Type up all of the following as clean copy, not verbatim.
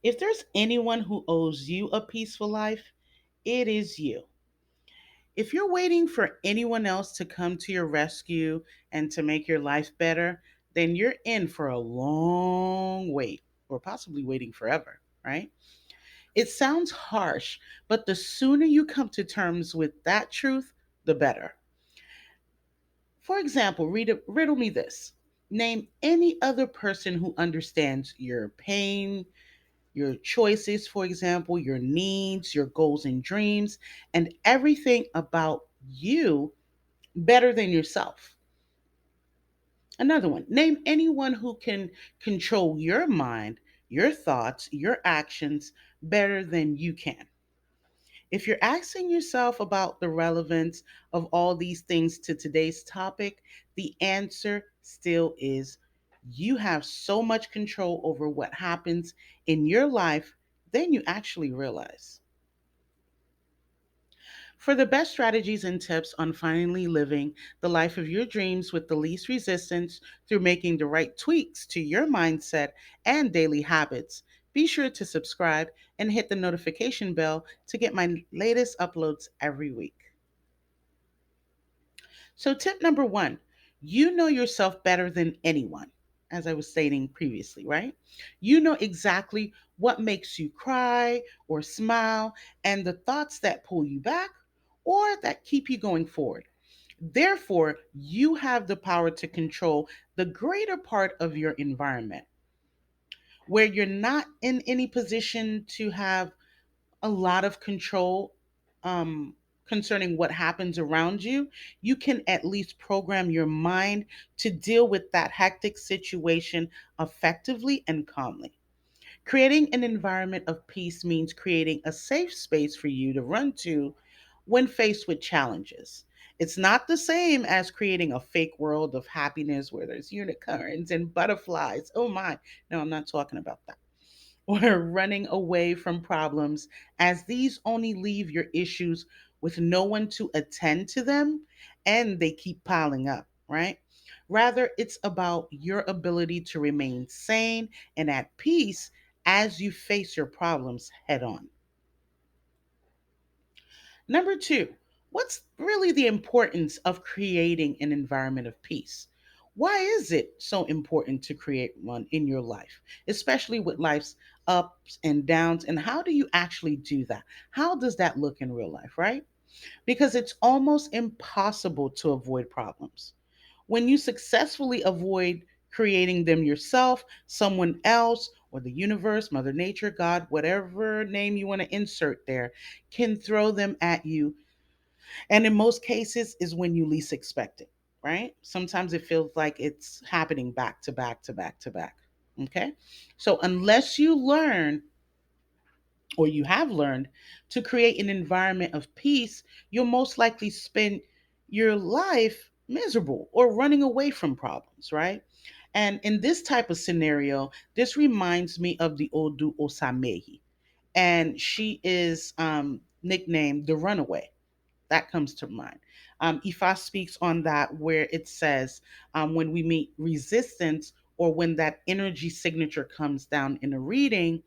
If there's anyone who owes you a peaceful life, it is you. If you're waiting for anyone else to come to your rescue and to make your life better, then you're in for a long wait, or possibly waiting forever, right? It sounds harsh, but the sooner you come to terms with that truth, the better. For example, riddle me this. Name any other person who understands your pain, your choices, for example, your needs, your goals and dreams, and everything about you better than yourself. Another one, name anyone who can control your mind, your thoughts, your actions better than you can. If you're asking yourself about the relevance of all these things to today's topic, the answer still is you have so much control over what happens in your life than you actually realize. For the best strategies and tips on finally living the life of your dreams with the least resistance through making the right tweaks to your mindset and daily habits, be sure to subscribe and hit the notification bell to get my latest uploads every week. So, tip number one, you know yourself better than anyone, as I was stating previously, right? You know exactly what makes you cry or smile and the thoughts that pull you back or that keep you going forward. Therefore, you have the power to control the greater part of your environment where you're not in any position to have a lot of control concerning what happens around you. You can at least program your mind to deal with that hectic situation effectively and calmly. Creating an environment of peace means creating a safe space for you to run to when faced with challenges. It's not the same as creating a fake world of happiness where there's unicorns and butterflies. Oh my, no, I'm not talking about that or running away from problems, as these only leave your issues with no one to attend to them and they keep piling up, right? Rather, it's about your ability to remain sane and at peace as you face your problems head on. Number two, what's really the importance of creating an environment of peace? Why is it so important to create one in your life, especially with life's ups and downs? And how do you actually do that? How does that look in real life, right? Because it's almost impossible to avoid problems. When you successfully avoid creating them yourself, someone else, or the universe, Mother Nature, God, whatever name you want to insert there, can throw them at you. And in most cases is when you least expect it, right? Sometimes it feels like it's happening back to back to back to back. Okay. So unless you learn or you have learned to create an environment of peace, you'll most likely spend your life miserable or running away from problems, right? And in this type of scenario, this reminds me of the Odu Osamehi. And she is nicknamed the Runaway. That comes to mind. Ifa speaks on that where it says, when we meet resistance or when that energy signature comes down in a reading,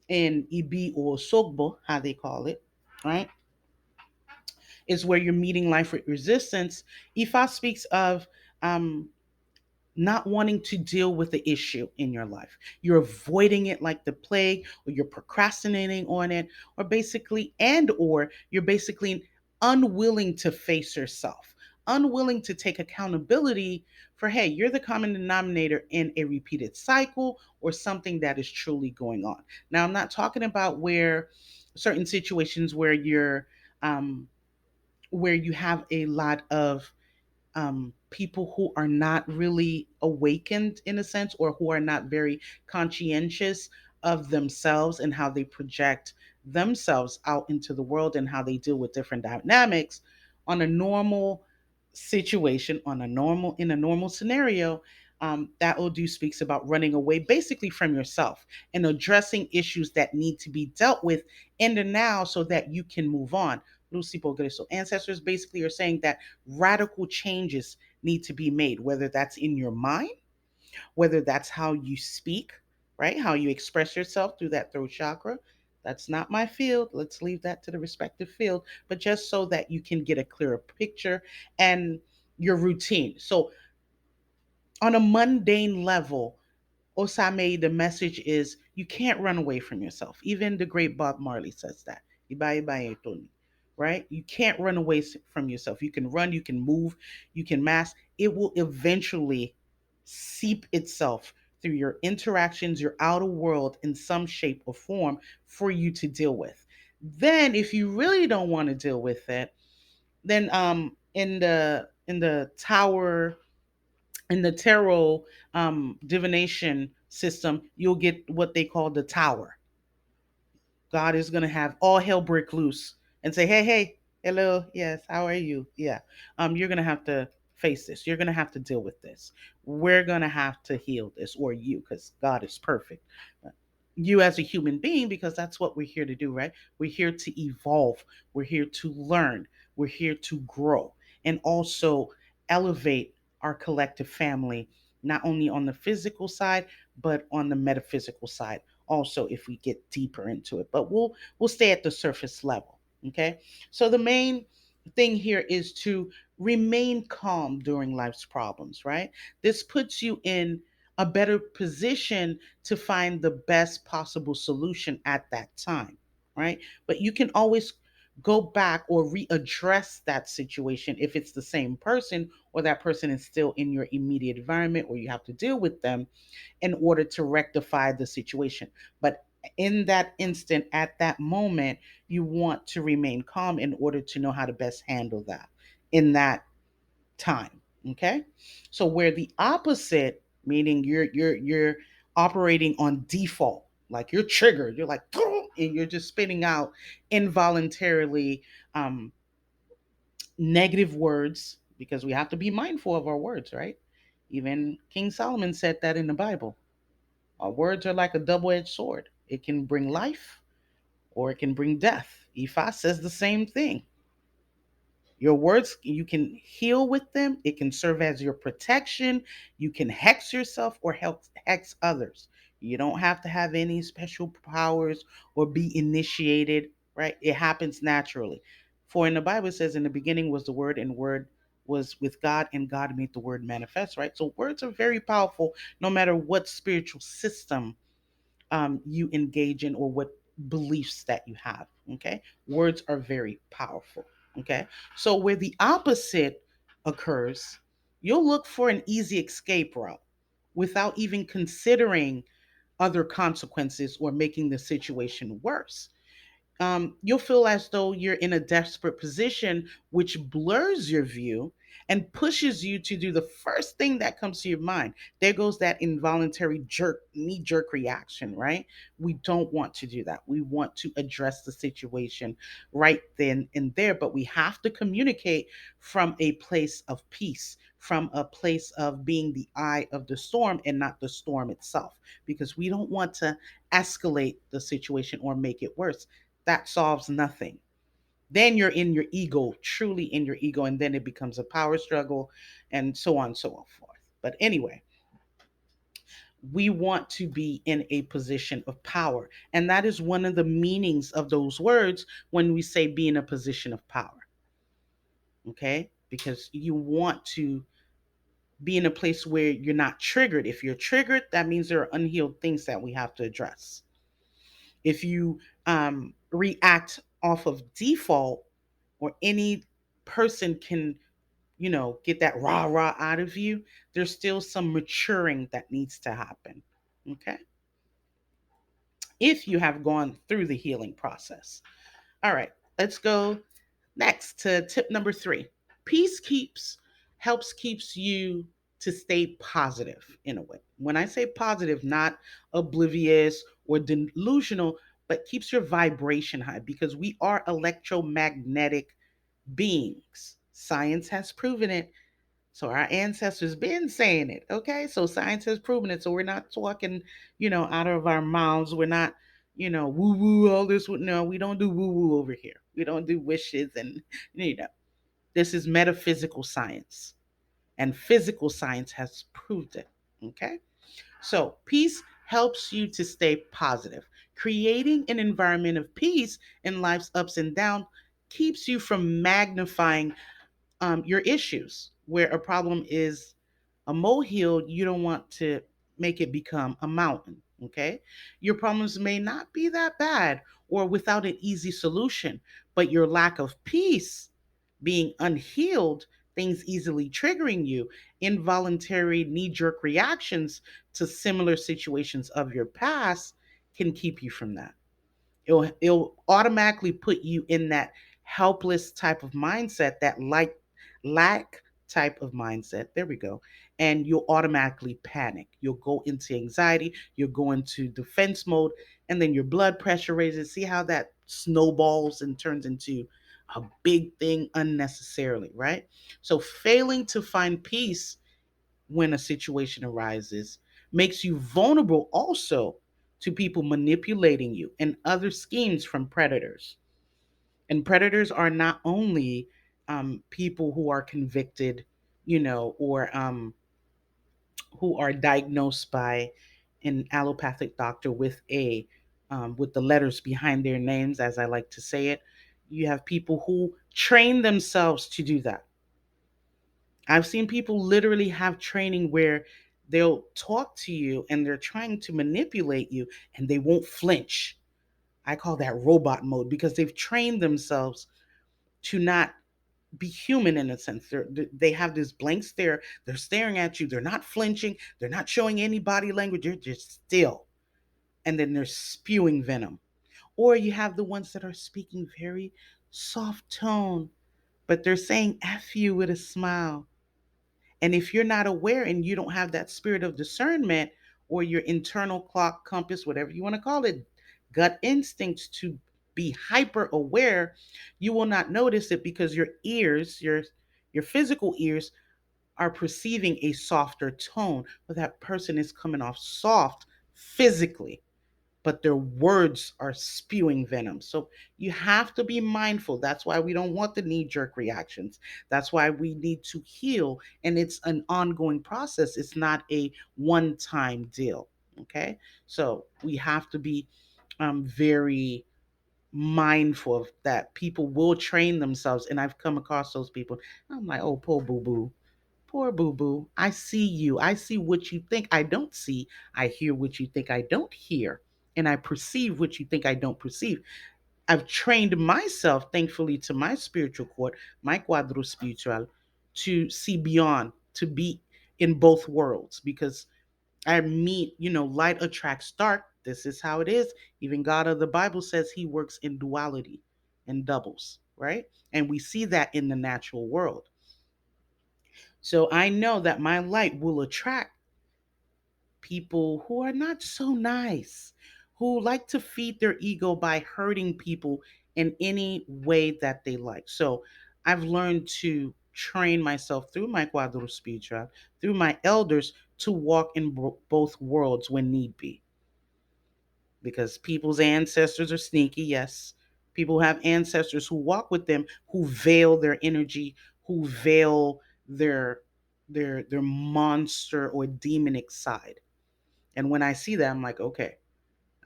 in Ibi or Sogbo, how they call it, right, is where you're meeting life with resistance. Ifa speaks of um, not wanting to deal with the issue in your life. You're avoiding it like the plague, or you're procrastinating on it, or basically, and or you're basically unwilling to face yourself, unwilling to take accountability for, hey, you're the common denominator in a repeated cycle or something that is truly going on. Now, I'm not talking about where certain situations um, where you have a lot of people who are not really awakened in a sense, or who are not very conscientious of themselves and how they project themselves out into the world and how they deal with different dynamics on a normal situation, on a normal in a normal scenario. That Odu speaks about running away basically from yourself and addressing issues that need to be dealt with in the now so that you can move on. Lucy Progreso. Ancestors basically are saying that radical changes need to be made, whether that's in your mind, whether that's how you speak, right? How you express yourself through that throat chakra. That's not my field. Let's leave that to the respective field, but just so that you can get a clearer picture and your routine. So, on a mundane level, Osame, the message is you can't run away from yourself. Even the great Bob Marley says that. Iba iba e Tony, right? You can't run away from yourself. You can run, you can move, you can mask. It will eventually seep itself through your interactions, your outer world in some shape or form for you to deal with. Then if you really don't want to deal with it, then in the tower in the tarot divination system, you'll get what they call the tower. God is going to have all hell break loose and say, hey, hey, hello, yes, how are you? Yeah. You're going to have to face this. You're going to have to deal with this. We're going to have to heal this, or you, because God is perfect. You as a human being, because that's what we're here to do, right? We're here to evolve. We're here to learn. We're here to grow and also elevate our collective family, not only on the physical side, but on the metaphysical side also if we get deeper into it, but we'll stay at the surface level. Okay, so the main thing here is to remain calm during life's problems, right? This puts you in a better position to find the best possible solution at that time, right? But you can always go back or readdress that situation if it's the same person or that person is still in your immediate environment or you have to deal with them in order to rectify the situation. But in that instant, at that moment, you want to remain calm in order to know how to best handle that in that time. Okay. So where the opposite, meaning you're operating on default, like you're triggered, you're like, and you're just spitting out involuntarily um, negative words, because we have to be mindful of our words, right? Even King Solomon said that in the Bible. Our words are like a double edged sword. It can bring life or it can bring death. Ifa says the same thing. Your words, you can heal with them. It can serve as your protection. You can hex yourself or help hex others. You don't have to have any special powers or be initiated, right? It happens naturally. For in the Bible, it says, in the beginning was the Word, and the Word was with God, and God made the Word manifest, right? So words are very powerful no matter what spiritual system you engage in or what beliefs that you have. Okay. Words are very powerful. Okay. So where the opposite occurs, you'll look for an easy escape route without even considering other consequences or making the situation worse. You'll feel as though you're in a desperate position, which blurs your view and pushes you to do the first thing that comes to your mind. There goes that involuntary jerk, knee jerk reaction, right? We don't want to do that. We want to address the situation right then and there, but we have to communicate from a place of peace, from a place of being the eye of the storm and not the storm itself, because we don't want to escalate the situation or make it worse. That solves nothing. Then you're in your ego, truly in your ego, and then it becomes a power struggle and so on and so on forth. But anyway, we want to be in a position of power. And that is one of the meanings of those words when we say be in a position of power. Okay? Because you want to be in a place where you're not triggered. If you're triggered, that means there are unhealed things that we have to address. If you react off of default, or any person can, get that rah rah out of you, there's still some maturing that needs to happen. Okay. If you have gone through the healing process. All right, let's go next to tip number 3. Peace keeps you to stay positive in a way. When I say positive, not oblivious or delusional, but keeps your vibration high, because we are electromagnetic beings. Science has proven it. So our ancestors been saying it. Okay. So science has proven it. So we're not talking, out of our mouths. We're not, woo woo, all this. No, we don't do woo woo over here. We don't do wishes. And, this is metaphysical science, and physical science has proved it. Okay. So peace helps you to stay positive. Creating an environment of peace in life's ups and downs keeps you from magnifying your issues. Where a problem is a molehill, you don't want to make it become a mountain. Okay. Your problems may not be that bad or without an easy solution, but your lack of peace, being unhealed, things easily triggering you, involuntary knee jerk reactions to similar situations of your past can keep you from that. It'll automatically put you in that helpless type of mindset, that like lack type of mindset. There we go. And you'll automatically panic. You'll go into anxiety, you'll go into defense mode, and then your blood pressure raises. See how that snowballs and turns into a big thing unnecessarily, right? So failing to find peace when a situation arises makes you vulnerable also to people manipulating you and other schemes from predators. And predators are not only people who are convicted, or who are diagnosed by an allopathic doctor with with the letters behind their names, as I like to say it. You have people who train themselves to do that. I've seen people literally have training where they'll talk to you and they're trying to manipulate you and they won't flinch. I call that robot mode because they've trained themselves to not be human in a sense. They have this blank stare. They're staring at you. They're not flinching. They're not showing any body language. They're just still. And then they're spewing venom. Or you have the ones that are speaking very soft tone, but they're saying F you with a smile. And if you're not aware and you don't have that spirit of discernment or your internal clock, compass, whatever you want to call it, gut instincts to be hyper aware, you will not notice it because your ears, your physical ears are perceiving a softer tone, but that person is coming off soft physically, but their words are spewing venom. So you have to be mindful. That's why we don't want the knee jerk reactions. That's why we need to heal. And it's an ongoing process, it's not a one time deal. Okay. So we have to be very mindful of that. People will train themselves. And I've come across those people. I'm like, oh, poor boo boo. Poor boo boo. I see you. I see what you think I don't see. I hear what you think I don't hear. And I perceive what you think I don't perceive. I've trained myself, thankfully, to my spiritual court, my cuadro spiritual, to see beyond, to be in both worlds because I meet, light attracts dark. This is how it is. Even God of the Bible says he works in duality and doubles, right? And we see that in the natural world. So I know that my light will attract people who are not so nice, who like to feed their ego by hurting people in any way that they like. So I've learned to train myself through my cuadro spiritual, through my elders, to walk in both worlds when need be. Because people's ancestors are sneaky, yes. People have ancestors who walk with them, who veil their energy, who veil their their monster or demonic side. And when I see that, I'm like, okay,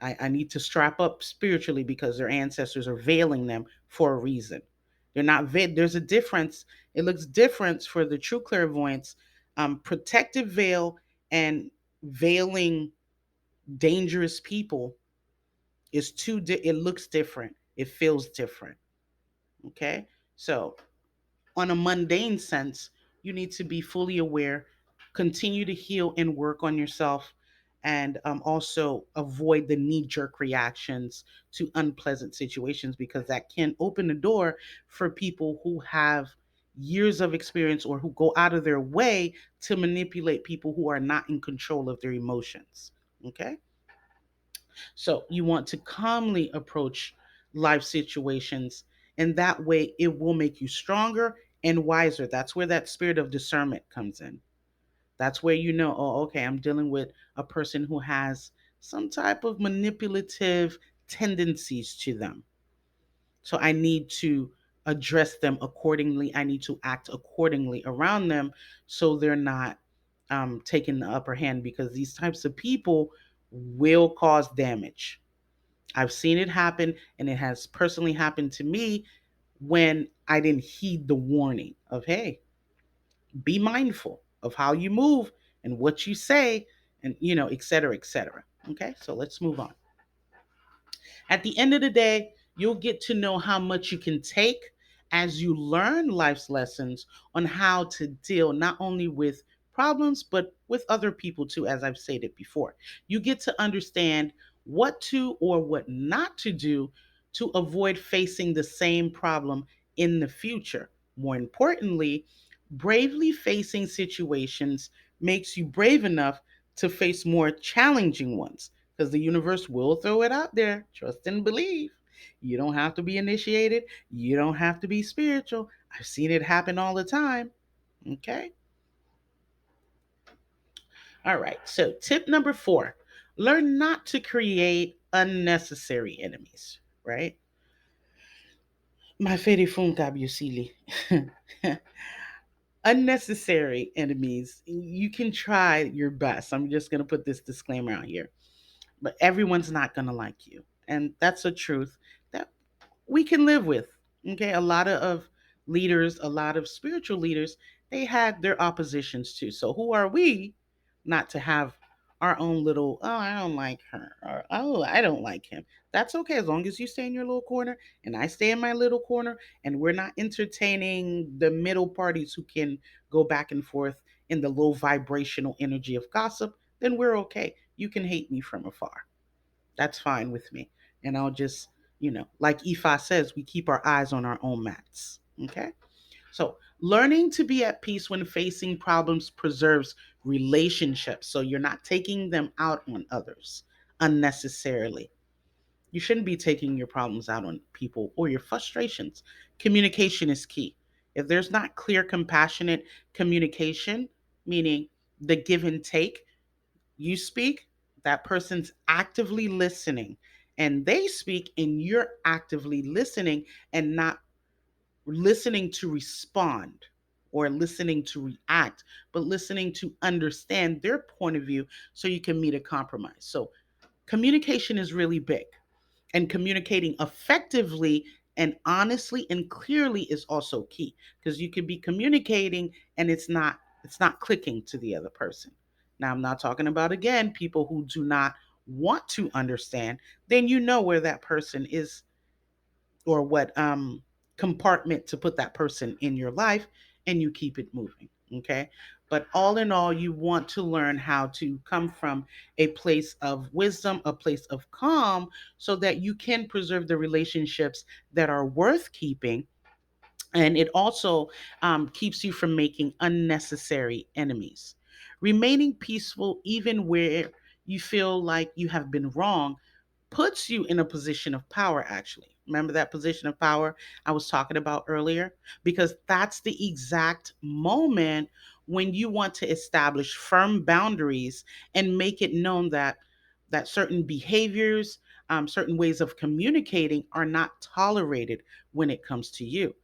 I need to strap up spiritually because their ancestors are veiling them for a reason. They're not there's a difference. It looks different for the true clairvoyance. Protective veil and veiling dangerous people is it looks different. It feels different. Okay? So on a mundane sense, you need to be fully aware, continue to heal and work on yourself, and also avoid the knee jerk reactions to unpleasant situations because that can open the door for people who have years of experience or who go out of their way to manipulate people who are not in control of their emotions. Okay? So you want to calmly approach life situations, and that way it will make you stronger and wiser. That's where that spirit of discernment comes in. That's where you know, oh, okay, I'm dealing with a person who has some type of manipulative tendencies to them. So I need to address them accordingly. I need to act accordingly around them so they're not taking the upper hand because these types of people will cause damage. I've seen it happen, and it has personally happened to me when I didn't heed the warning of, hey, be mindful of how you move and what you say, and, et cetera, et cetera. Okay, so let's move on. At the end of the day, you'll get to know how much you can take as you learn life's lessons on how to deal not only with problems, but with other people too, as I've stated before. You get to understand what to or what not to do to avoid facing the same problem in the future. More importantly, bravely facing situations makes you brave enough to face more challenging ones, because the universe will throw it out there. Trust and believe. You don't have to be initiated. You don't have to be spiritual. I've seen it happen all the time. Okay. All right. So, tip number 4, learn not to create unnecessary enemies, right? My fede funka busili. Unnecessary enemies. You can try your best. I'm just going to put this disclaimer out here, but everyone's not going to like you. And that's a truth that we can live with. Okay, a lot of leaders, a lot of spiritual leaders, they had their oppositions too. So who are we not to have our own little, oh, I don't like her, or oh, I don't like him. That's okay as long as you stay in your little corner and I stay in my little corner, and we're not entertaining the middle parties who can go back and forth in the low vibrational energy of gossip, then we're okay. You can hate me from afar. That's fine with me. And I'll just, like Ifa says, we keep our eyes on our own mats. Okay? So, learning to be at peace when facing problems preserves relationships. So, you're not taking them out on others unnecessarily. You shouldn't be taking your problems out on people or your frustrations. Communication is key. If there's not clear, compassionate communication, meaning the give and take, you speak, that person's actively listening, and they speak, and you're actively listening and not listening to respond or listening to react, but listening to understand their point of view so you can meet a compromise. So, communication is really big, and communicating effectively and honestly and clearly is also key, because you can be communicating and it's not clicking to the other person. Now, I'm not talking about, again, people who do not want to understand. Then you know where that person is, or what compartment to put that person in your life, and you keep it moving. Okay, but all in all, you want to learn how to come from a place of wisdom, a place of calm, so that you can preserve the relationships that are worth keeping. And it also keeps you from making unnecessary enemies. Remaining peaceful even where you feel like you have been wrong puts you in a position of power, actually. Remember that position of power I was talking about earlier? Because that's the exact moment when you want to establish firm boundaries and make it known that certain behaviors, certain ways of communicating are not tolerated when it comes to you.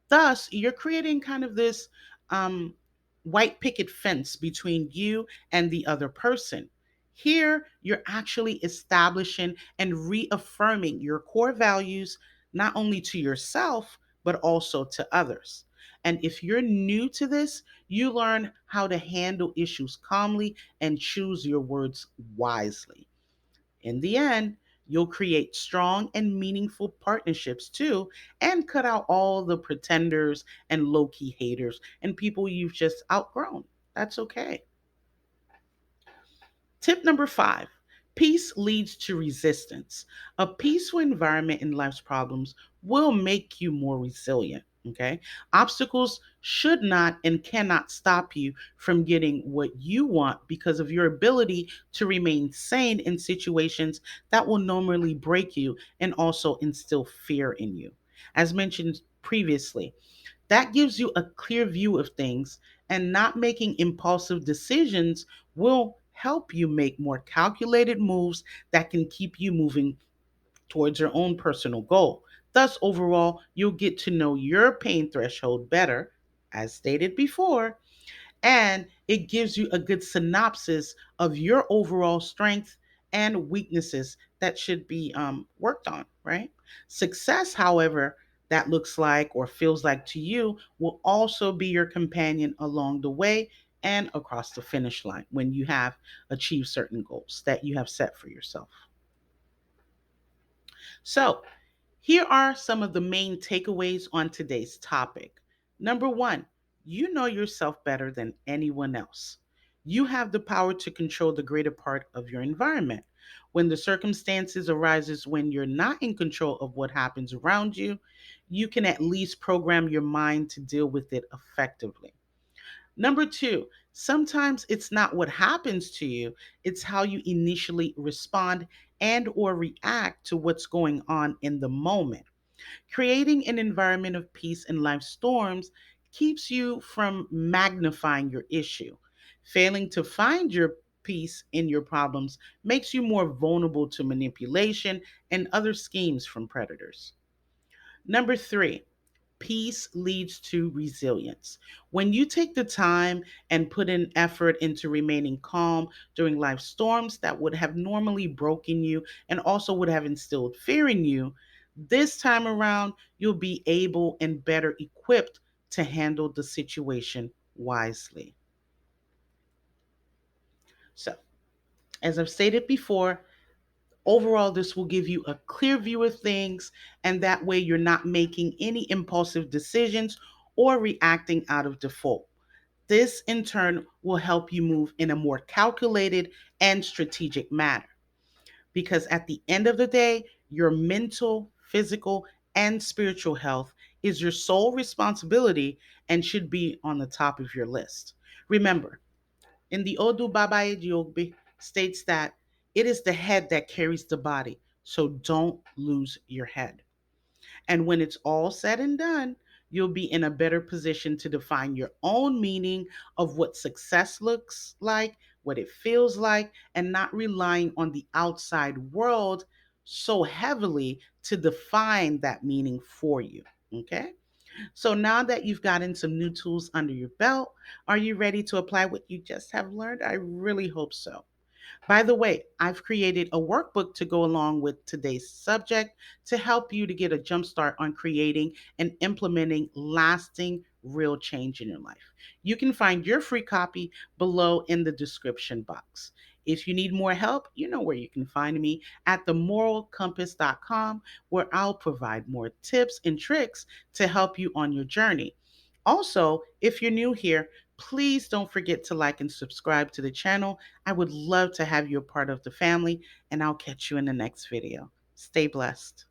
Thus, you're creating kind of this um, white picket fence between you and the other person. Here, you're actually establishing and reaffirming your core values, not only to yourself, but also to others. And if you're new to this, you learn how to handle issues calmly and choose your words wisely. In the end, you'll create strong and meaningful partnerships too, and cut out all the pretenders and low key haters and people you've just outgrown. That's okay. Tip number 5, peace leads to resistance. A peaceful environment in life's problems will make you more resilient. Okay. Obstacles should not and cannot stop you from getting what you want because of your ability to remain sane in situations that will normally break you and also instill fear in you. As mentioned previously, that gives you a clear view of things, and not making impulsive decisions will help you make more calculated moves that can keep you moving towards your own personal goal. Thus, overall, you'll get to know your pain threshold better, as stated before, and it gives you a good synopsis of your overall strength and weaknesses that should be worked on, right? Success, however, that looks like or feels like to you will also be your companion along the way and across the finish line when you have achieved certain goals that you have set for yourself. So, here are some of the main takeaways on today's topic. Number one, you know yourself better than anyone else. You have the power to control the greater part of your environment. When the circumstances arises when you're not in control of what happens around you, you can at least program your mind to deal with it effectively. Number two, sometimes it's not what happens to you, it's how you initially respond and or react to what's going on in the moment. Creating an environment of peace in life's storms keeps you from magnifying your issue. Failing to find your peace in your problems makes you more vulnerable to manipulation and other schemes from predators. Number three, peace leads to resilience. When you take the time and put in effort into remaining calm during life's storms that would have normally broken you and also would have instilled fear in you, this time around, you'll be able and better equipped to handle the situation wisely. So, as I've stated before, overall, this will give you a clear view of things, and that way you're not making any impulsive decisions or reacting out of default. This, in turn, will help you move in a more calculated and strategic manner. Because at the end of the day, your mental, physical, and spiritual health is your sole responsibility and should be on the top of your list. Remember, in the Odu Babae Yogbe states that it is the head that carries the body, so don't lose your head. And when it's all said and done, you'll be in a better position to define your own meaning of what success looks like, what it feels like, and not relying on the outside world so heavily to define that meaning for you. Okay? So now that you've gotten some new tools under your belt, are you ready to apply what you just have learned? I really hope so. By the way, I've created a workbook to go along with today's subject to help you to get a jump start on creating and implementing lasting, real change in your life. You can find your free copy below in the description box. If you need more help, you know where you can find me at themoralcompass.com, where I'll provide more tips and tricks to help you on your journey. Also, if you're new here, please don't forget to like and subscribe to the channel. I would love to have you a part of the family, and I'll catch you in the next video. Stay blessed.